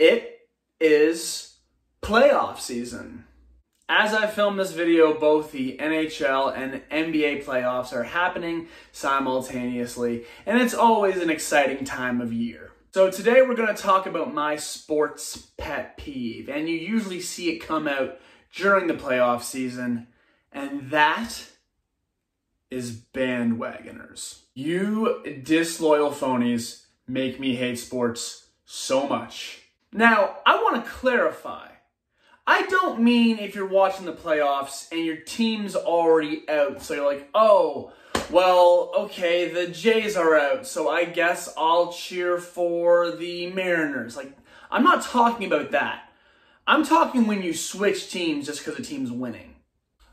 It is playoff season. As I film this video, both the NHL and NBA playoffs are happening simultaneously, and it's always an exciting time of year. So today we're going to talk about my sports pet peeve, and you usually see it come out during the playoff season, and that is bandwagoners. You disloyal phonies make me hate sports so much. Now, I want to clarify. I don't mean if you're watching the playoffs and your team's already out, so you're like, oh, well, okay, the Jays are out, so I guess I'll cheer for the Mariners. Like, I'm not talking about that. I'm talking when you switch teams just because the team's winning.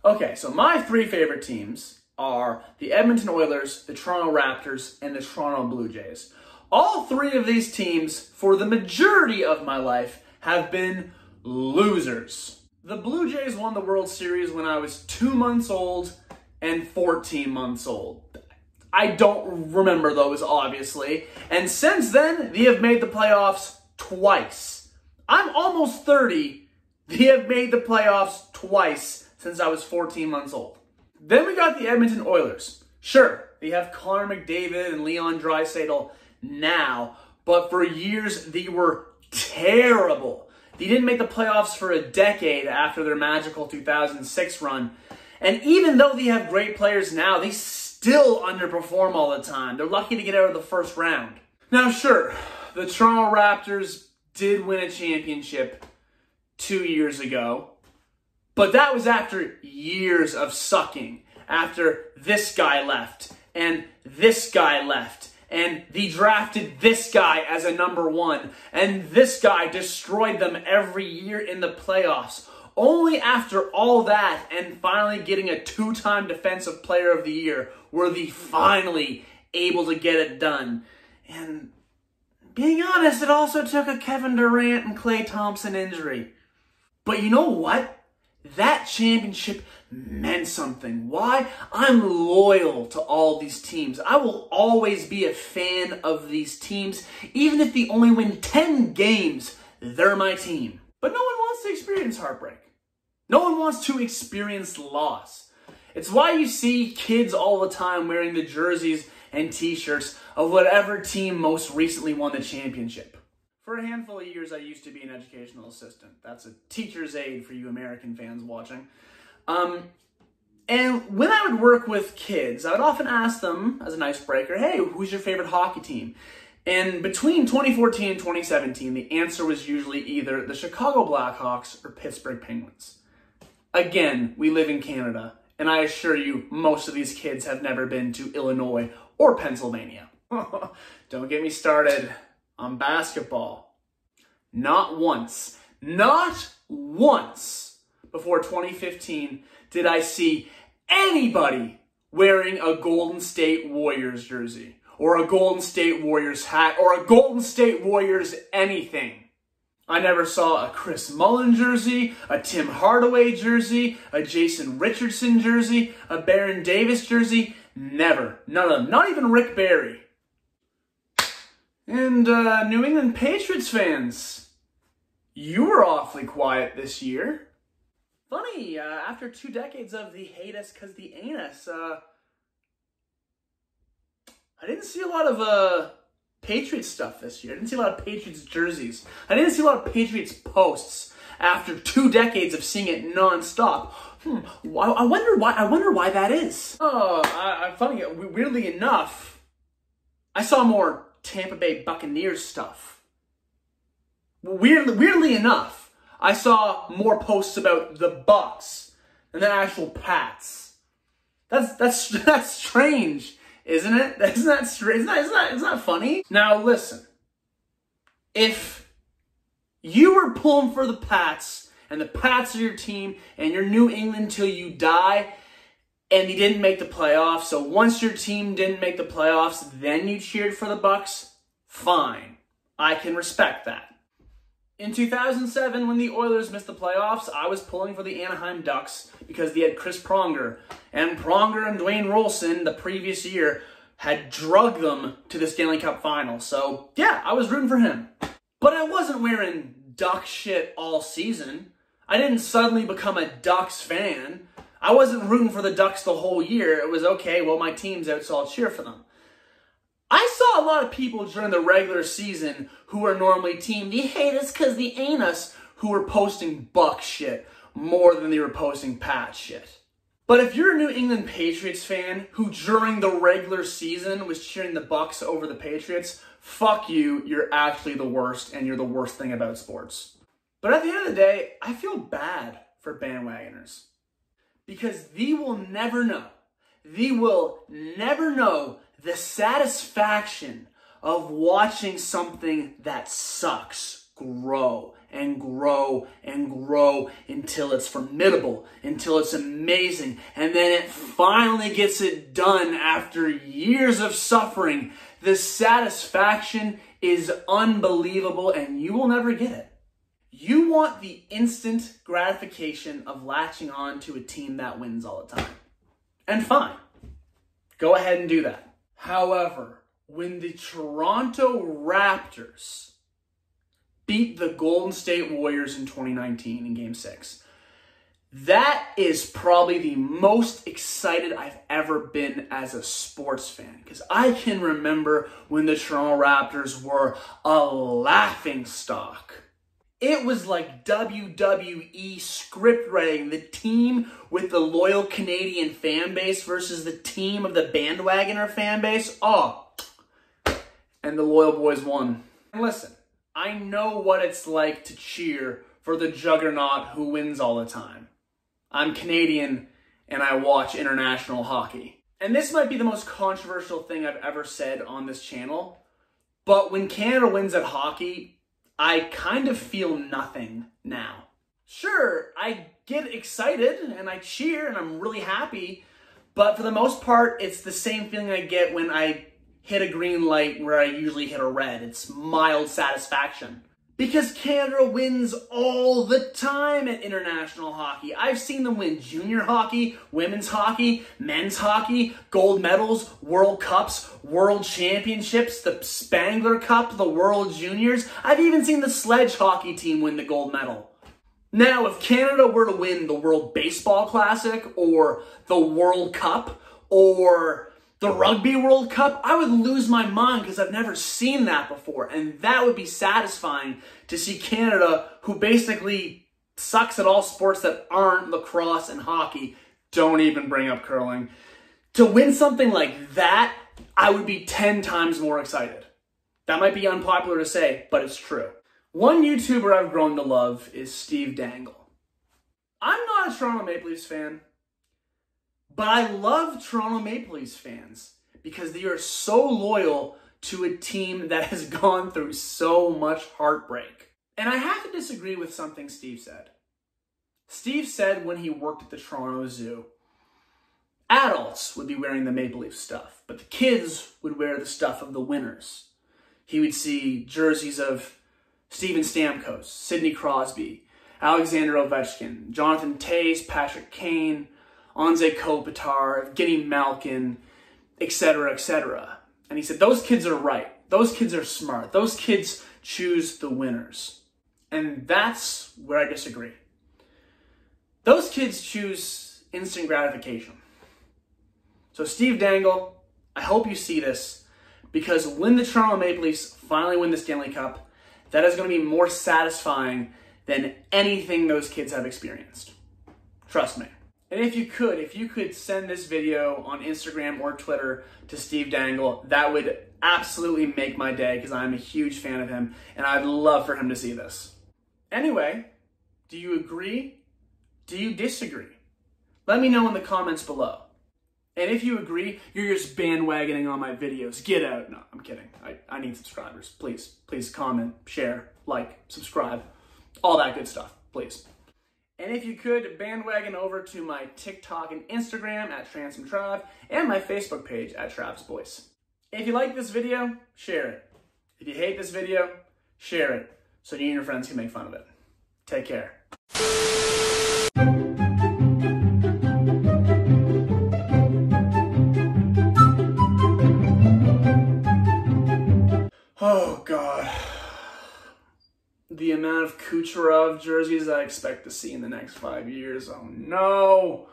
Okay, so my three favorite teams are the Edmonton Oilers, the Toronto Raptors, and the Toronto Blue Jays. All three of these teams, for the majority of my life, have been losers. The Blue Jays won the World Series when I was 2 months old and 14 months old. I don't remember those, obviously. And since then, they have made the playoffs twice. I'm almost 30. They have made the playoffs twice since I was 14 months old. Then we got the Edmonton Oilers. Sure, they have Connor McDavid and Leon Draisaitl now, but for years they were terrible. They didn't make the playoffs for a decade after their magical 2006 run. And even though they have great players now, they still underperform all the time. They're lucky to get out of the first round. Now, sure, the Toronto Raptors did win a championship 2 years ago, but that was after years of sucking. After this guy left, and this guy left, and they drafted this guy as a number one, and this guy destroyed them every year in the playoffs. Only after all that and finally getting a two-time Defensive Player of the Year were they finally able to get it done. And being honest, it also took a Kevin Durant and Klay Thompson injury. But you know what? That championship meant something. Why? I'm loyal to all these teams. I will always be a fan of these teams. Even if they only win 10 games, they're my team. But no one wants to experience heartbreak. No one wants to experience loss. It's why you see kids all the time wearing the jerseys and t-shirts of whatever team most recently won the championship. For a handful of years, I used to be an educational assistant. That's a teacher's aide for you American fans watching. And when I would work with kids, I would often ask them, as an icebreaker, hey, who's your favorite hockey team? And between 2014 and 2017, the answer was usually either the Chicago Blackhawks or Pittsburgh Penguins. Again, we live in Canada, and I assure you, most of these kids have never been to Illinois or Pennsylvania. Don't get me started on basketball. Not once before 2015 did I see anybody wearing a Golden State Warriors jersey, or a Golden State Warriors hat, or a Golden State Warriors anything. I never saw a Chris Mullin jersey, a Tim Hardaway jersey, a Jason Richardson jersey, a Baron Davis jersey. Never. None of them. Not even Rick Barry. And New England Patriots fans, you were awfully quiet this year. Funny, after 2 decades of the hate us because the ain't us, I didn't see a lot of Patriots stuff this year. I didn't see a lot of Patriots jerseys. I didn't see a lot of Patriots posts after 2 decades of seeing it nonstop. I wonder why that is. Funny, weirdly enough, I saw more Tampa Bay Buccaneers stuff. Weirdly enough, I saw more posts about the Bucs than the actual Pats. That's strange, isn't it? Isn't that strange? Isn't that funny? Now listen, if you were pulling for the Pats and the Pats are your team and you're New England till you die, and you didn't make the playoffs, so once your team didn't make the playoffs, then you cheered for the Bucs, fine. I can respect that. In 2007, when the Oilers missed the playoffs, I was pulling for the Anaheim Ducks because they had Chris Pronger. And Pronger and Dwayne Rolson, the previous year, had drugged them to the Stanley Cup Final. So, yeah, I was rooting for him. But I wasn't wearing Duck shit all season. I didn't suddenly become a Ducks fan. I wasn't rooting for the Ducks the whole year. It was, okay, well, my team's out, so I'll cheer for them. I saw a lot of people during the regular season who are normally team, they hate us because they ain't us, who were posting Buck shit more than they were posting Pat shit. But if you're a New England Patriots fan who during the regular season was cheering the Bucks over the Patriots, fuck you, you're actually the worst, and you're the worst thing about sports. But at the end of the day, I feel bad for bandwagoners. Because they will never know the satisfaction of watching something that sucks grow and grow and grow until it's formidable, until it's amazing, and then it finally gets it done after years of suffering. The satisfaction is unbelievable and you will never get it. You want the instant gratification of latching on to a team that wins all the time. And fine, go ahead and do that. However, when the Toronto Raptors beat the Golden State Warriors in 2019 in Game 6, that is probably the most excited I've ever been as a sports fan. Because I can remember when the Toronto Raptors were a laughingstock. It was like WWE script writing, the team with the loyal Canadian fan base versus the team of the Bandwagoner fan base. Oh, and the loyal boys won. And listen, I know what it's like to cheer for the juggernaut who wins all the time. I'm Canadian and I watch international hockey. And this might be the most controversial thing I've ever said on this channel, but when Canada wins at hockey, I kind of feel nothing now. Sure, I get excited and I cheer and I'm really happy, but for the most part, it's the same feeling I get when I hit a green light where I usually hit a red. It's mild satisfaction. Because Canada wins all the time at international hockey. I've seen them win junior hockey, women's hockey, men's hockey, gold medals, World Cups, World Championships, the Spangler Cup, the World Juniors. I've even seen the sledge hockey team win the gold medal. Now, if Canada were to win the World Baseball Classic or the World Cup or the Rugby World Cup, I would lose my mind because I've never seen that before. And that would be satisfying to see Canada, who basically sucks at all sports that aren't lacrosse and hockey, don't even bring up curling. To win something like that, I would be 10 times more excited. That might be unpopular to say, but it's true. One YouTuber I've grown to love is Steve Dangle. I'm not a Toronto Maple Leafs fan, but I love Toronto Maple Leafs fans because they are so loyal to a team that has gone through so much heartbreak. And I have to disagree with something Steve said. Steve said when he worked at the Toronto Zoo, adults would be wearing the Maple Leaf stuff, but the kids would wear the stuff of the winners. He would see jerseys of Steven Stamkos, Sidney Crosby, Alexander Ovechkin, Jonathan Toews, Patrick Kane, Anze Kopitar, Evgeny Malkin, etc., etc. And he said, those kids are right. Those kids are smart. Those kids choose the winners. And that's where I disagree. Those kids choose instant gratification. So Steve Dangle, I hope you see this, because when the Toronto Maple Leafs finally win the Stanley Cup, that is going to be more satisfying than anything those kids have experienced. Trust me. And if you could send this video on Instagram or Twitter to Steve Dangle, that would absolutely make my day because I'm a huge fan of him and I'd love for him to see this. Anyway, do you agree? Do you disagree? Let me know in the comments below. And if you agree, you're just bandwagoning on my videos. Get out. No, I'm kidding. I need subscribers. Please comment, share, like, subscribe, all that good stuff, please. And if you could, bandwagon over to my TikTok and Instagram at TransomTrav and my Facebook page at Trav's Voice. If you like this video, share it. If you hate this video, share it so you and your friends can make fun of it. Take care. Oh, God. the amount of Kucherov jerseys I expect to see in the next 5 years. Oh no!